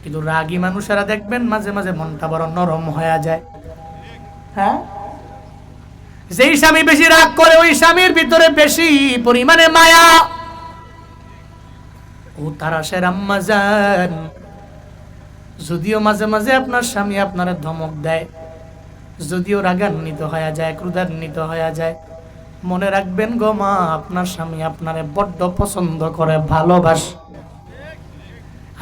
কিন্তু রাগী মানুষেরা দেখবেন মাঝে মাঝে মনটা বড় নরম হয়ে যায়। হ্যাঁ, যেই স্বামী বেশি রাগ করে ওই স্বামীর ভিতরে বেশি পরিমাণে মায়া। ও তারা সে আম্মা জান, যদিও মাঝে মাঝে আপনার স্বামী আপনার ধমক দেয়, যদিও রাগান্বিত হয়ে যায়, ক্রোধান্বিত হয়ে যায়, মনে রাখবেন গো মা, আপনার স্বামী আপনারে বড্ড পছন্দ করে, ভালোবাসে।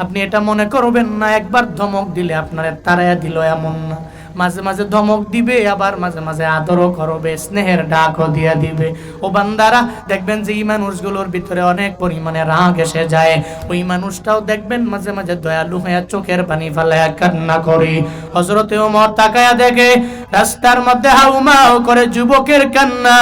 আপনি এটা মনে করবেন না একবার ধমক দিলে আপনারে তাড়াইয়া দিল, এমন না। মাঝে মাঝে ধমক দিবে, আবার মাঝে মাঝে আদরও করবে, স্নেহের ডাকও দিয়া দিবে। ও বান্দারা, দেখবেন যে এই মানুষগুলোর ভিতরে অনেক পরিমাণে রাগ এসে যায়, ওই মানুষটাও দেখবেন মাঝে মাঝে দয়ালু হয়ে চোখের পানি ফেলায়া কান্না করে। হযরতে ওমর তাকায়া দেখে রাস্তার মধ্যে হাউমাউ করে যুবকের কান্না,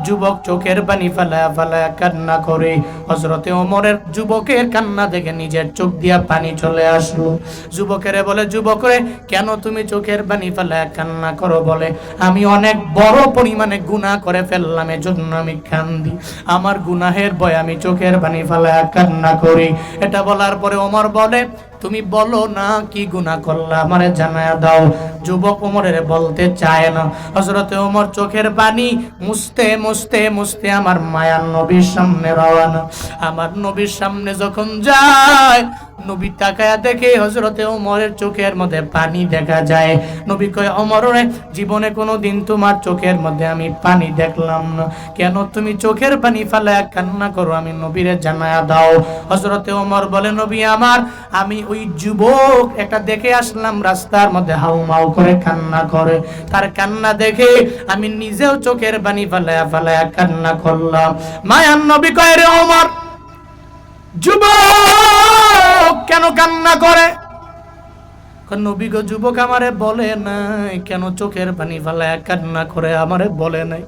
যুবক চোখের পানি ফেলায়া ফেলায়া কান্না করে। হযরতে ওমরের যুবকের কান্না দেখে নিজের চোখ দিয়া পানি চলে আসলো। যুবকেরে বলে, যুবক রে, কেন তুমি চোখের পানি ফেলায়া কান্না করো? বলে, আমি অনেক বড় পরিমাণে গুনাহ করে ফেললাম, এজন্য আমি কান্দি, আমার গুনাহের ভয়ে আমি চোখের পানি ফেলায়া কান্না করি। এটা বলার পরে ওমর বলে, তুমি বলো না কি গুনাহ করলা, আমারে জানায়া দাও। যুবক ওমরের বলতে চায় না। হযরতে ওমর চোখের পানি মুছতে মুছতে মুছতে আমার মায়ার নবীর সামনে রওনা। আমার নবীর সামনে যখন যায়, নবী তাকায়া দেখে হযরতে ওমরের চোখের মধ্যে পানি দেখা যায়। নবী কয়, ওমর রে, জীবনে কোনোদিন তোমার চোখের মধ্যে আমি পানি দেখলাম না, কেন তুমি চোখের পানি ফেলায়া কান্না করো, আমি নবীরে জানায়া দাও। হযরতে ওমর বলে, নবী আমার, আমি ওই যুবক একটা দেখে আসলাম রাস্তার মধ্যে হাউমাউ করে কান্না করে, তার কান্না দেখে আমি নিজেও চোখের পানি ফেলায়া ফেলায়া কান্না করলাম। মায়ার নবী কয়, রে ওমর, যুবক কেন কান্না করে? নবী গো, যুবক আমারে বলে নাই কেন চোখের পানি ফেলায়া কান্না করে, আমারে বলে নাই।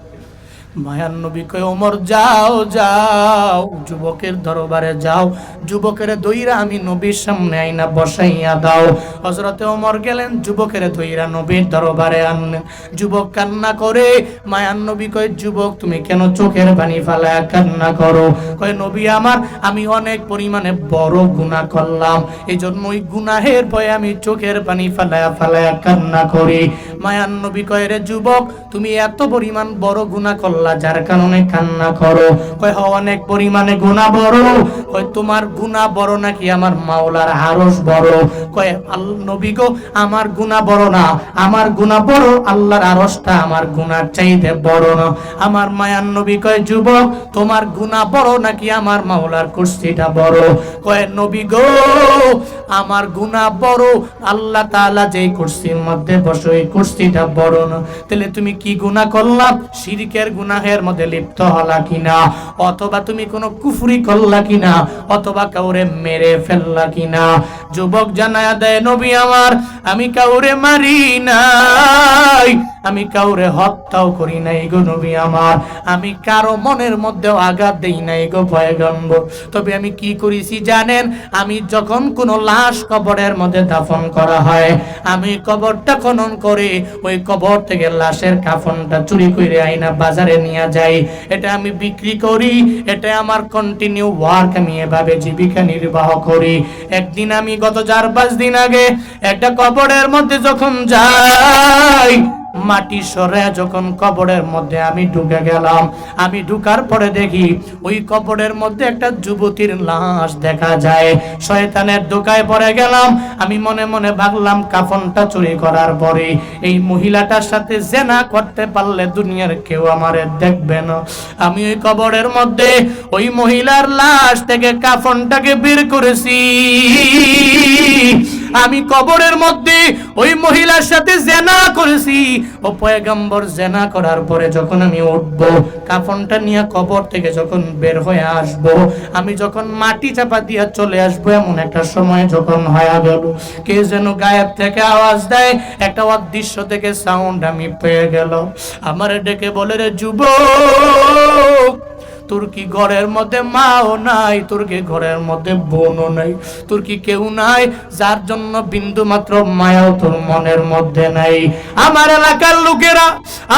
মায়ার নবী কয়, ওমর যাও যাও, যুবকের দরবারে যাও, যুবকের দইরা আমি নবীর সামনে আইনা বসাইয়া দাও। হযরতে ওমর গেলেন, যুবকের দইরা নবীর দরবারে আনলেন। যুবক কান্না করে। মায়ার নবী কয়, যুবক তুমি কেন চোখের পানি ফেলায়া কান্না করো? কয়, নবী আমার, আমি অনেক পরিমাণে বড় গুনাহ করলাম, এই জন্য ওই গুনাহের ভয়ে আমি চোখের পানি ফেলায়া ফেলায়া কান্না করি। মায়ার নবী কয়, রে যুবক, তুমি এত পরিমাণ বড় গুনাহ করলা, যার কারণে কান্না করো? কয়, অনেক পরিমাণে গুনাহ বড়। কয়, তোমার গুনাহ বড় নাকি আমার মাওলার আরশ বড়? কয়, নবী গো, আমার গুনাহ বড় না, আমার গুনাহ বড়, আল্লাহর আরশটা আমার গুনার চাইতে বড় না। আমার মায়ার নবী কয়, যুবক, তোমার গুনাহ বড় নাকি আমার মাওলার কুরসিটা বড়? কয়, নবী গো, আমার গুনাহ বড়, আল্লাহ তাআলা যেই কুরসির মধ্যে বসে ওই কুরসিটা বড় না। তাহলে তুমি কি গুনাহ করলা? শিরকের গুনাহের মধ্যে লিপ্ত হলা কিনা, অথবা তুমি কোনো কুফরি করলা কিনা, অথবা কাউরে মেরে ফেললা কিনা? যুবক জানায়া দেয়, নবী আমার, আমি কাউরে মারি নাই, আমি কাউরে হত্যাও করি নাই গো নবী আমার, আমি কারো মনের মধ্যেও আঘাত দেই নাই গো পয়গম্বর। তবে আমি কি করেছি জানেন? আমি যখন কোনো লাশ কবরের মধ্যে দাফন করা হয়, আমি কবরটা খনন করে ওই কবর থেকে লাশের কাফনটা চুরি করে আইনা বাজারে নিয়ে যাই, এটা আমি বিক্রি করি, এটা আমার কন্টিনিউ ওয়ার্ক, আমি এভাবে জীবিকা নির্বাহ করি। একদিন আমি গত 4-5 দিন আগে একটা কবরের মধ্যে যখন যাই, মাটি সরে যখন কবরের মধ্যে আমি ঢুকে গেলাম, আমি ঢুকার পরে দেখি ওই কবরের মধ্যে একটা যুবতীর লাশ দেখা যায়। শয়তানের ধোঁকায় পড়ে গেলাম। আমি মনে মনে ভাবলাম, কাফনটা চুরি করার পরে এই মহিলাটার সাথে জেনা করতে পারলে দুনিয়ার কেউ আমারে দেখবে না। আমি ওই কবরের মধ্যে ওই মহিলার লাশ থেকে কাফনটাকে বের করেছি। আমি কবরের মধ্যে ওই মহিলার সাথে জেনা করেছি। ও পয়গম্বর, জেনা করার পরে যখন আমি উঠব, কাফনটা নিয়ে কবর থেকে যখন বের হয়ে আসব, আমি যখন মাটি চাপা দিয়ে চলে আসবো, এমন একটা সময় যখন হয়ে গেল, কে যেন গায়েব থেকে আওয়াজ দেয়, একটা অদৃশ্য থেকে সাউন্ড আমি পেয়ে গেল। আমারে ডেকে বলে, রে যুবক, তোর কি ঘরের মধ্যে মাও নাই, তোর কি ঘরের মধ্যে বোনও নাই, তোর কি কেউ নাই যার জন্য বিন্দু মাত্র মায়াও তোর মনের মধ্যে নাই? আমার এলাকার লোকেরা,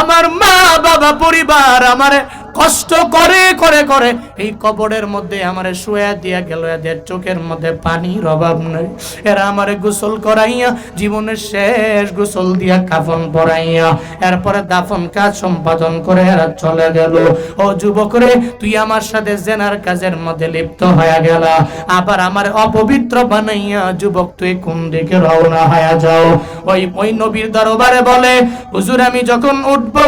আমার মা বাবা পরিবার আমারে কষ্ট করে করে করে এই কবরের মধ্যে আমারে শুয়ে দিয়া গেল। এদের চোখের মধ্যে পানির অভাব নাই। এরা আমারে গোসল করাইয়া জীবনের শেষ গোসল দিয়া কাফন পরাইয়া এরপরে দাফন কাজ সম্পাদন করে এরা চলে গেল। ও যুবক রে, তুই আমার সাথে জেনার কাজের মধ্যে লিপ্ত হয়ে গেল, আবার আমার অপবিত্র বানাইয়া যুবক তুই কোন দিকে রওনা হয়ে যাও। ওই নবীর দরবারে বলে, হুজুর আমি যখন উঠবো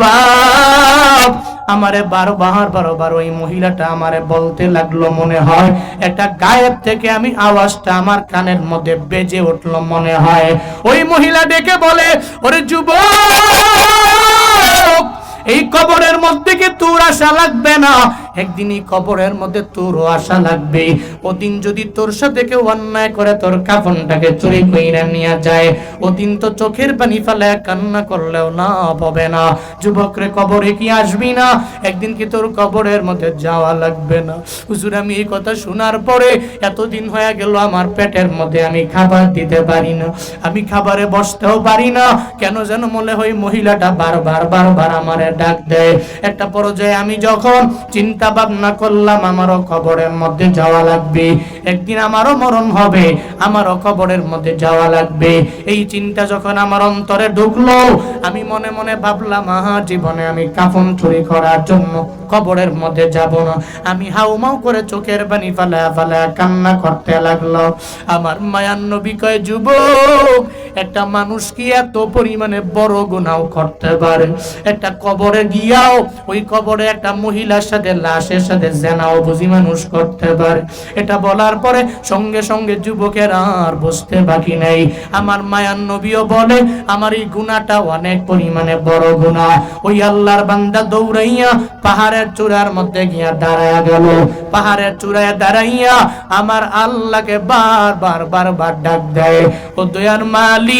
বাপ, আমারে বারবার ওই মহিলাটা আমারে বলতে লাগলো, মনে হয় একটা গায়েব থেকে আমি আওয়াজটা আমার কানের মধ্যে বেজে উঠলো মনে হয়। ওই মহিলা ডেকে বলে, ওরে যুবক, এই কবরের মধ্যে কি তোর আশা লাগবে না? একদিন এই কবরের মধ্যে তোরও আশা লাগবে। ওদিন যদি তোর সাথে কেউ অন্যায় করে তোর কাফনটাকে চুরি কইরা নিয়ে যায়, ওদিন তো চোখের পানি ফেলে কান্না করলেও না হবে না। যুবকরে, কবরে কি আসবি না? একদিন কি তোর কবরের মধ্যে যাওয়া লাগবে না? হুজুর আমি এই কথা শোনার পরে এতদিন হয়ে গেল আমার পেটের মধ্যে আমি খাবার দিতে পারি না, আমি খাবারে বসতেও পারি না। কেন যেন মনে হয় মহিলাটা বারবার আমারে ডাক দেয়। একটা পর্যায়ে আমি যখন চিন্তা ভাবনা করলাম আমারও কবরের মধ্যে যাওয়া লাগবে, একদিন আমারও মরণ হবে, আমারও কবরের মধ্যে যাওয়া লাগবে। এই চিন্তা যখন আমার অন্তরে ঢুকলো, আমি মনে মনে ভাবলাম জীবনে আমি কাফন চুরি করার জন্য কবরের মধ্যে যাব না। আমি হাউমাউ করে চোখের পানি ফালা কান্না করতে লাগলো। আমার মায়ার নবী কয়, যুবক, একটা মানুষ কি এত পরিমাণে বড় গুনাহ করতে পারে? একটা কবরে গিয়াও ওই কবরে একটা মহিলার সাথে লাশের সাথে জেনাও বুঝি মানুষ করতে পারে? এটা বলার পরে সঙ্গে সঙ্গে যুবকের আর বসতে বাকি নেই। আমার মায়ার নবীও বলে, আমার এই গুনাহটা অনেক পরিমাণে বড় গুনাহ। ওই আল্লাহর বান্দা দৌড়াইয়া পাহাড়ের চূড়ার মধ্যে গিয়া দাঁড়ায়া গেল। পাহাড়ের চূড়ায় দাঁড়াইয়া আমার আল্লাহকে বারবার ডাক দেয়, ও দয়ার মালিক,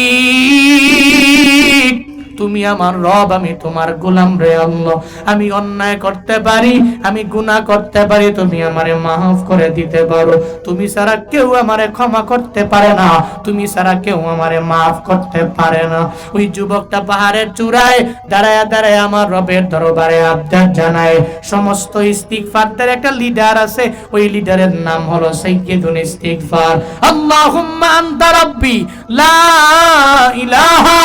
তুমি আমার রব, আমি তোমার গোলাম রে আল্লাহ। আমি অন্যায় করতে পারি, আমি গুনাহ করতে পারি, তুমি আমারে মাফ করে দিতে পারো। তুমি ছাড়া কেউ আমারে ক্ষমা করতে পারে না, তুমি ছাড়া কেউ আমারে মাফ করতে পারে না। ওই যুবকটা পাহাড়ের চূড়ায় দাঁড়ায় আমার রবের দরবারে আবদার জানায়। সমস্ত ইস্তিগফারদের একটা লিডার আছে, ওই লিডারের নাম হলো সাইয়্যিদুল ইস্তিগফার। আল্লাহুম্মা আনতা রাব্বি লা ইলাহা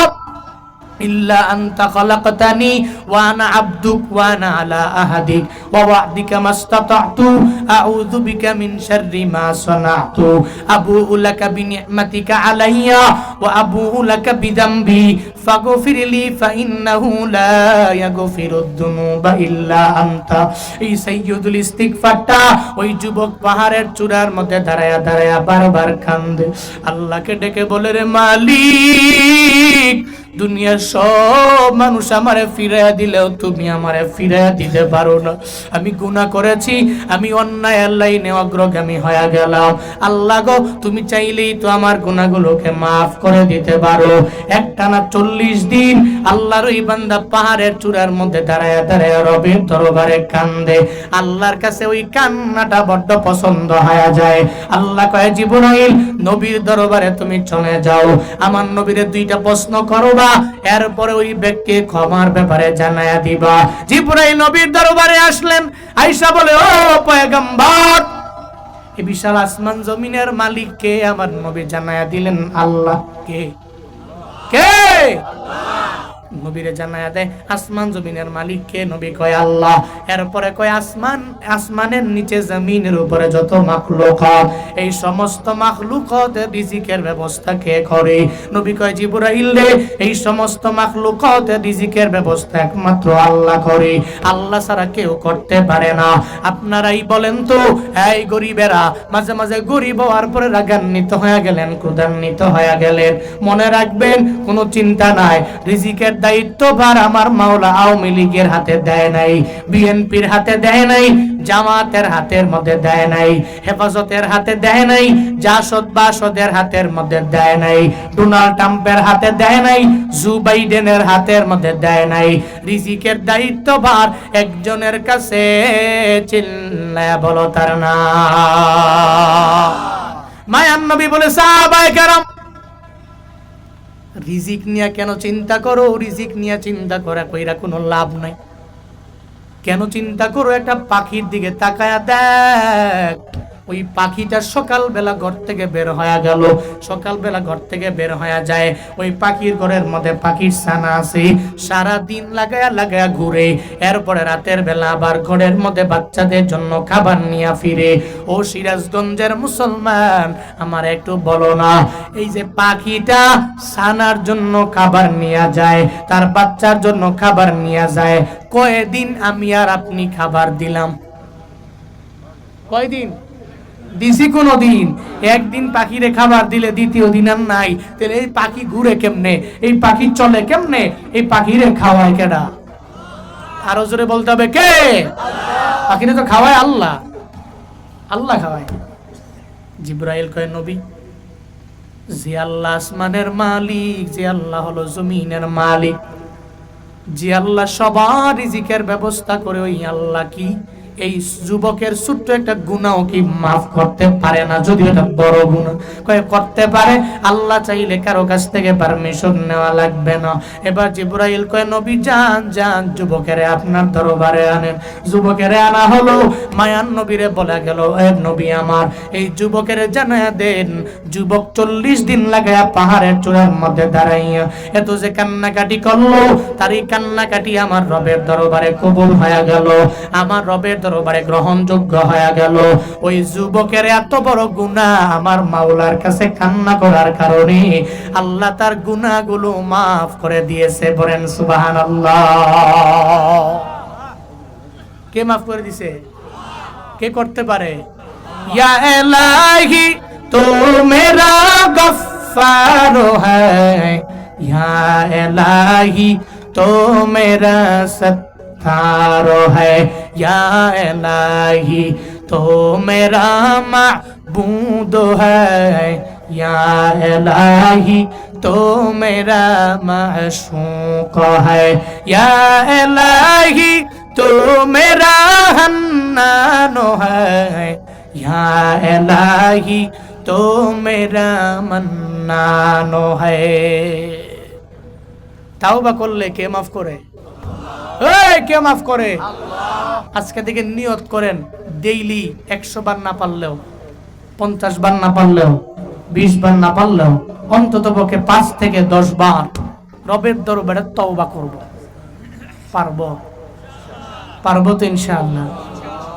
ইল্লা আনতা খালাকতানি ওয়া আনা আবদুক ওয়া আনা আলা আহাদিক ওয়া ওয়া'দিকা মাসতাতা'তু আউযু বিকা মিন শাররি মা সানা'তু আবু'ু লাকা বিনি'মাতিকা আলাইয়া ওয়া আবু'ু লাকা বিযামবি ফাগফিরলি ফাইন্নাহু লা ইয়াগফিরুদ দুনুবা ইল্লা আনতা। এই সাইয়্যিদুল ইস্তিগফারটা ওই যুবক পাহাড়ের চূড়ার মধ্যে দাঁড়ায়া বারবার কান্দে, আল্লাহকে ডেকে বলে, রে মালিক, দুনিয়ার সব মানুষ আমারে ফিরাইয়া দিলেও তুমি আমারে ফিরাইয়া দিতে পারো না। আমি গুনাহ করেছি, আমি অন্যায় লাইনে অগ্রগামী হয়ে গেলাম। আল্লাহ গো, তুমি চাইলেই তো আমার গুনাহগুলোকে মাফ করে দিতে পারো। একটানা 40 দিন আল্লাহর ওই বান্দা পাহাড়ের চূড়ার মধ্যে দাঁড়ায়া রবের দরবারে কান্দে। আল্লাহর কাছে ওই কান্নাটা বড্ড পছন্দ হয়ে যায়। আল্লাহ কয়, জিবরাইল, নবীর দরবারে তুমি চলে যাও, আমার নবীরে 2টা প্রশ্ন করবা, এরপরে ওই ব্যক্তি ক্ষমার ব্যাপারে জানায়া দিবা। জিবরাইল নবীর দরবারে আসলেন, আয়েশা বলে, ও পয়গম্বর, এই বিশাল আসমান জমিনের মালিক কে? আমার নবী জানায়া দিলেন, আল্লাহ। কে? নবীরে জানায়া দেয়, আসমান জমিনের মালিক কে? নবী কয়, আল্লাহ। এরপরে কয়, আসমানের নিচে জমিনের উপরে যত মাখলুকাত, এই সমস্ত মাখলুকাতের রিজিকের ব্যবস্থা কে করে? নবী কয়, জিবরাইল রে, এই সমস্ত মাখলুকাতের রিজিকের ব্যবস্থা একমাত্র আল্লাহ করে, আল্লাহ ছাড়া কেউ করতে পারে না। আপনারাই বলেন তো, এই গরিবেরা মাঝে মাঝে গরিব হওয়ার পরে রাগান্বিত হয়ে গেলেন, ক্রোধান্বিত হয়ে গেলেন, মনে রাখবেন কোনো চিন্তা নাই, রিজিকের দায়িত্বভার আমার মাওলা আওয়ামী লীগের হাতে দেয় নাই, বিএনপির হাতে দেয় নাই, জামাতের হাতের মধ্যে দেয় নাই, হেফাজতের হাতে দেয় নাই, জাসদ বাসদের হাতের মধ্যে দেয় নাই, ডোনাল্ড ট্রাম্পের হাতে দেয় নাই, জো বাইডেনের হাতের মধ্যে দেয় নাই। রিজিকের দায়িত্বভার একজনের কাছে, চিল্লায়া বলো তার নাম। মায়ান নবী বলে, সাহাবায়ে কেরাম, রিজিক নিয়ে কেন চিন্তা করো? রিজিক নিয়ে চিন্তা করা কইরা কোনো লাভ নাই। কেন চিন্তা করো, একটা পাখির দিকে তাকায়া দেখ। ওই পাখিটা সকালবেলা ঘর থেকে বের হয়ে গেল, সকালবেলা ঘর থেকে বের হয়ে যায়, ওই পাখির ঘরের মধ্যে পাখির ছানা আছে, সারা দিন লাগায়া লাগায়া ঘুরে, এরপরে রাতের বেলা আবার ঘরের মধ্যে বাচ্চাদের জন্য খাবার নিয়ে ফিরে। ও সিরাজগঞ্জের মুসলমান, আমার একটু বলো না, এই যে পাখিটা ছানার জন্য খাবার নিয়ে যায়, তার বাচ্চার জন্য খাবার নিয়ে যায়, কয়দিন আমি আর আপনি খাবার দিলাম? কয়দিন দিছি? কোনো দিন। একদিন পাখিরে খাবার দিলে দ্বিতীয় দিন আর নাই, তাহলে এই পাখি ঘুরে কেমনে, এই পাখি চলে কেমনে, এই পাখিরে খাওয়ায় কেডা? আরো জোরে বলতে হবে, কে? পাখিরে তো খাওয়ায় আল্লাহ, আল্লাহ খাওয়ায়। জিবরাইল কয়, নবী, যে আল্লাহ আসমানের মালিক, যে আল্লাহ হলো জমিনের মালিক, যে আল্লাহ সবার রিজিকের ব্যবস্থা করে, ওই আল্লাহ কি এই যুবকের ছোট্ট একটা গুনাহ কি মাফ করতে পারে না? যদি এটা বড় গুনাহ, কয় করতে পারে, আল্লাহ চাইলে কারো কাছ থেকে পারমিশন নেওয়া লাগবে না। এবার জিবরাইল কয়, নবী যান যান, যুবকেরে আপনার দরবারে আনেন। যুবকেরে আনা হলো, মায়ান নবীরে বলা গেল, এ নবী আমার, এই যুবকেরে জানায়া দেন, যুবক 40 দিন লাগায়া পাহাড়ের চূড়ার মধ্যে দাঁড়াইয়া এত যে কান্নাকাটি করলো, তার এই কান্নাকাটি আমার রবের দরবারে কবুল হয়ে গেল, আমার রবের দরবারে গ্রহণযোগ্য হয়ে গেল। ওই যুবকের এত বড় গুনাহ আমার মাওলার কাছে কান্না করার কারণে আল্লাহ তার গুনাহগুলো মাফ করে দিয়েছে। বলেন সুবহানাল্লাহ। কে মাফ করে দিয়েছে? কে করতে পারে? ইয়া ইলাহি তো মেরা গফফার হ্যায়, ইয়া ইলাহি তো মেরা सत्तारो है, या इलाही तो मेरा माबूद है, या इलाही तो मेरा माशूक है, या इलाही तो मेरा हन्नान है, या इलाही तो मेरा मन्नान है। তাওবা করলে কে মাফ করে? কে মাফ করে? আজকে থেকে নিয়ত করেন, ডেইলি 100 বার না পারলেও, 50 বার না পারলেও, 20 বার না পারলেও, অন্তত পক্ষে 5 থেকে 10 বার রবের দরবারে তওবা করব। পারবো? পারবো তো ইনশাআল্লাহ।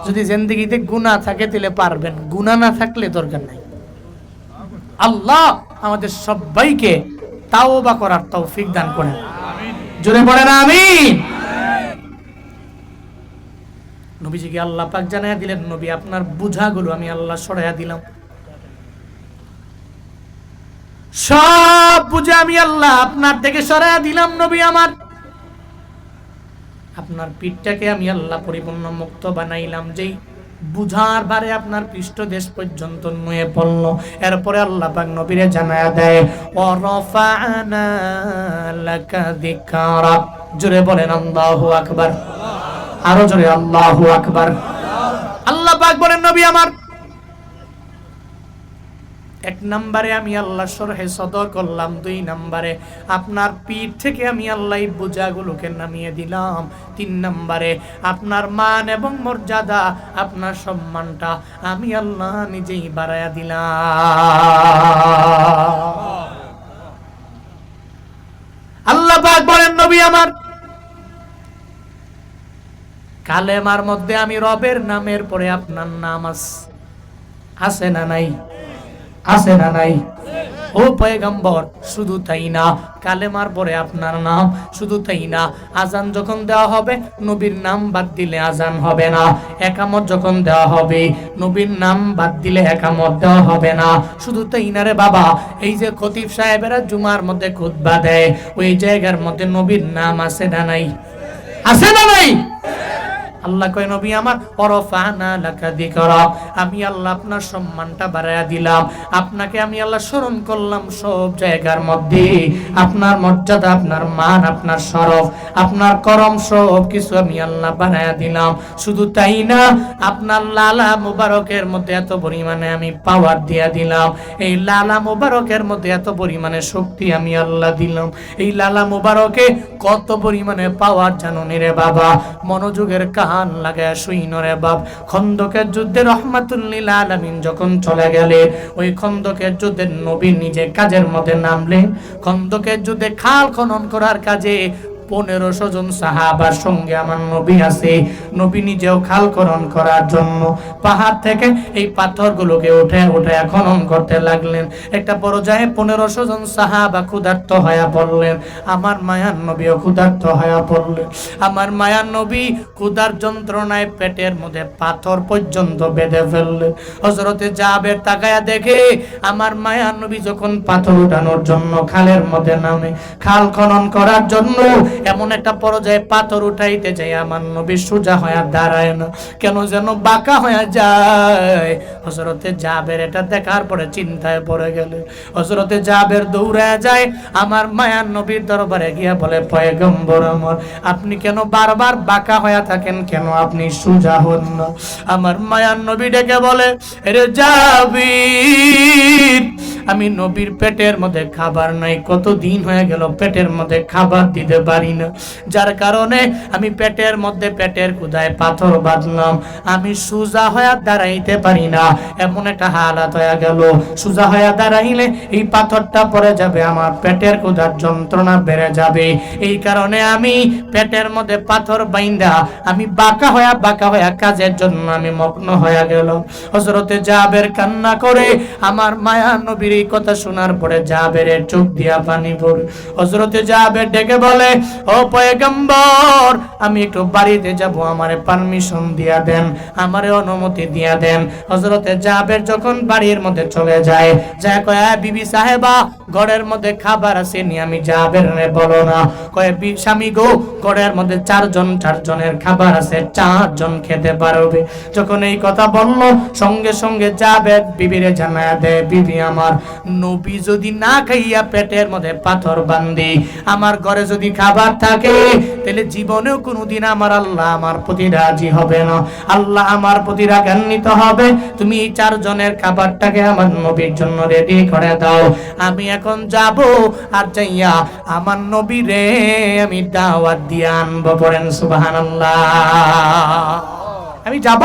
যদি জিন্দেগিতে গুনাহ থাকে তাহলে পারবেন, গুনাহ না থাকলে দরকার নাই। আল্লাহ আমাদের সবাইকে তাওবা করার তৌফিক দান করেন। জোরে পড়েন আমিন। নবীজিকে আল্লাহ পাক জানায়া দিলেন, নবী আপনার বোঝাগুলো আমি আল্লাহ সরাইয়া দিলাম, সব বুঝে আমি আল্লাহ আপনার থেকে সরাইয়া দিলাম। নবী আমার, আপনার পিঠটাকে আমি আল্লাহ পরিপূর্ণ মুক্ত বানাইলাম, যেই বুঝার বারে আপনার পৃষ্ঠদেশ পর্যন্ত নুয়ে পড়ল। এরপরে আল্লাহ পাক নবীরে জানায়া দেয়, ওয়া রাফা'না লাকা যিকরাক। জোরে বলেন আল্লাহু আকবার। আরো জোরে আল্লাহু আকবার। আল্লাহ পাক বলেন, নবী আমার, 1 নম্বরে আমি আল্লাহ শরহে সদর করলাম, 2 নম্বরে আপনার পিঠ থেকে আমি আল্লাহ বোঝাগুলোকে নামিয়ে দিলাম, 3 নম্বরে আপনার মান এবং মর্যাদা, আপনার সম্মানটা আমি আল্লাহ নিজেই বাড়ায়া দিলাম। আল্লাহ পাক বলেন, নবী আমার, কালেমার মধ্যে আমি রবের নামের পরে আপনার নাম আছে না নাই? আছে না নাই? ও পয়গম্বর, শুধু তাই না, কালেমার পরে আপনার নাম, শুধু তাই না, আজান যখন দেওয়া হবে নবীর নাম বাদ দিলে আজান হবে না, একামত যখন দেওয়া হবে নবীর নাম বাদ দিলে একামত দেওয়া হবে না। শুধু তাই না রে বাবা, এই যে খতিব সাহেবেরা জুমার মধ্যে খুতবা দেয়, ওই জায়গার মধ্যে নবীর নাম আছে না নাই? আছে না নাই? আল্লাহ কয়, নবী আমার, ওয়ারাফা'না লাকা যিকরাক, আমি আল্লাহ আপনার সম্মানটা বাড়ায়া দিলাম, আপনাকে আমি আল্লাহ স্মরণ করলাম সব জায়গার মধ্যে, আপনার মর্যাদা, আপনার মান, আপনার শরফ, আপনার করম সব কিছু আমি আল্লাহ বাড়ায়া দিলাম। শুধু তাই না, আপনার লালা মুবারকের মধ্যে এত পরিমাণে আমি পাওয়ার দিয়া দিলাম, এই লালা মুবারকের মধ্যে এত পরিমাণে শক্তি আমি আল্লাহ দিলাম। এই লালা মুবারকে কত পরিমাণে পাওয়ার জানো নি রে বাবা? মনোযোগের কাজ কান লাগায় শুইন রে বাপ। খন্দকের যুদ্ধে রাহমাতুল লিল আলামিন যখন চলে গেলে, ওই খন্দকের যুদ্ধে নবী নিজে কাজের মধ্যে নামলেন। খন্দকের যুদ্ধে খাল খনন করার কাজে 1500 জন সাহাবার সঙ্গে আমার নবী আছে। নবী নিজেও খাল খনন করার জন্য পাহাড় থেকে এই পাথরগুলোকে উঠে উঠে খনন করতে লাগলেন। একটা পর্যায়ে 1500 জন সাহাবা ক্ষুধার্ত হয়ে পড়লেন। আমার মায়ার নবীও ক্ষুধার্ত হয়ে পড়লেন। আমার মায়ার নবী ক্ষুধার যন্ত্রণায় পেটের মধ্যে পাথর পর্যন্ত বেঁধে ফেললেন। হযরতে জাবের তাকায়া দেখে আমার মায়ার নবী যখন পাথর উঠানোর জন্য খালের মধ্যে নামে, খাল খনন করার জন্য এমন একটা পর্যায়ে পাথর উঠাইতে যাই আমার নবী সোজা হয়ে দাঁড়ায় না, কেন যেন বাঁকা হয়ে যায়। হযরতে জাবের এটা দেখার পরে চিন্তায় পড়ে গেলে হযরতে জাবের দৌড়ে যায় আমার মায়ার নবীর দরবারে গিয়া বলে, পয়গম্বর আমার, আপনি কেন বারবার বাঁকা হয়ে থাকেন, কেন আপনি সোজা হন না? আমার মায়ার নবী ডেকে বলে, রে জাবির, আমি নবীর পেটের মধ্যে খাবার নাই, কতদিন হয়ে গেল পেটের মধ্যে খাবার দিতে পারি না, যার কারণে আমি পেটের মধ্যে পেটের ক্ষুধায় পাথর বাঁধলাম, আমি সোজা হয়ে দাঁড়াইতে পারি না, এমন একটা হালাত হয়ে গেল। সোজা হয়ে দাঁড়াইলে এই পাথরটা পড়ে যাবে, আমার পেটের ক্ষুধার যন্ত্রণা বেড়ে যাবে, এই কারণে আমি পেটের মধ্যে পাথর বাইন্দা আমি বাঁকা হয়ে কাজের জন্য আমি মগ্ন হয়ে গেল। হযরতে জাবের কান্না করে আমার মায়া নবীর এই কথা শোনার পরে জাবেরের চোখ দিয়া পানি পড়ে। হযরতে জাবের ডেকে বলে, ও পয়গম্বর, আমি একটু বাড়িতে যাব, আমারে পারমিশন দিয়া দেন, আমারে অনুমতি দিয়া দেন। হযরতে জাবের যখন বাড়ির মধ্যে চলে যায়, যা কয়, বিবি সাহেবা, ঘরের মধ্যে খাবার আছে নি? আমি জাবের রে বলো না। কয়, স্বামী গো, ঘরের মধ্যে চারজনের খাবার আছে, 4 জন খেতে পারবে। যখন এই কথা বলল, সঙ্গে সঙ্গে জাবের বিবিরে জানায়া দেয়, বিবি আমার, নবী যদি না খাইয়া পেটের মধ্যে পাথর বান্ধি, আমার ঘরে যদি খাবার থাকে, তাহলে জীবনেও কোনোদিন আমার আল্লাহ আমার প্রতি রাজি হবে না, আল্লাহ আমার প্রতি রাগান্বিত হবে। তুমি এই 4 জনের খাবারটাকে আমার নবীর জন্য রেডি করে দাও। আমি এখন যাব, আর যাইয়া আমার নবী রে আমি দাওয়াত দিয়ে আনবো। পড়েন সুবহানাল্লাহ। আমি যাব,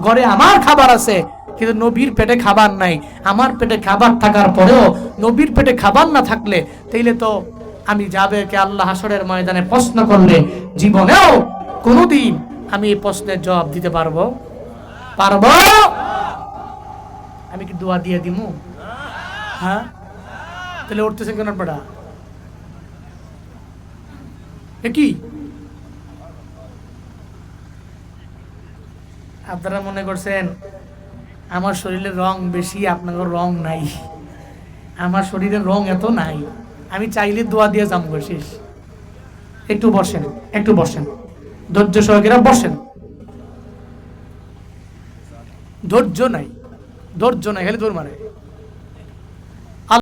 ঘরে আমার খাবার আছে, কিন্তু নবীর পেটে খাবার নাই। আমার পেটে খাবার থাকার পরেও নবীর পেটে খাবার না থাকলে, তাইলে তো আমি জাবেরকে আল্লাহ হাসরের ময়দানে প্রশ্ন করলে জীবনেও কোনোদিন আমি এই প্রশ্নের জবাব দিতে পারবো? আমি কি দোয়া দিয়ে দিমু? হ্যাঁ, তাহলে উঠতেছেন কেন আপনারা? কি আপনারা মনে করছেন আমার শরীরের রং বেশি, আপনাদের রং নাই? আমার শরীরের রং এত নাই, আমি চাইলে দোয়া দিয়ে যাবো শেষ। একটু বসেন, একটু বসেন, ধৈর্য সহকারে বসেন। ধৈর্য নাই, খালি দৌড় মারে।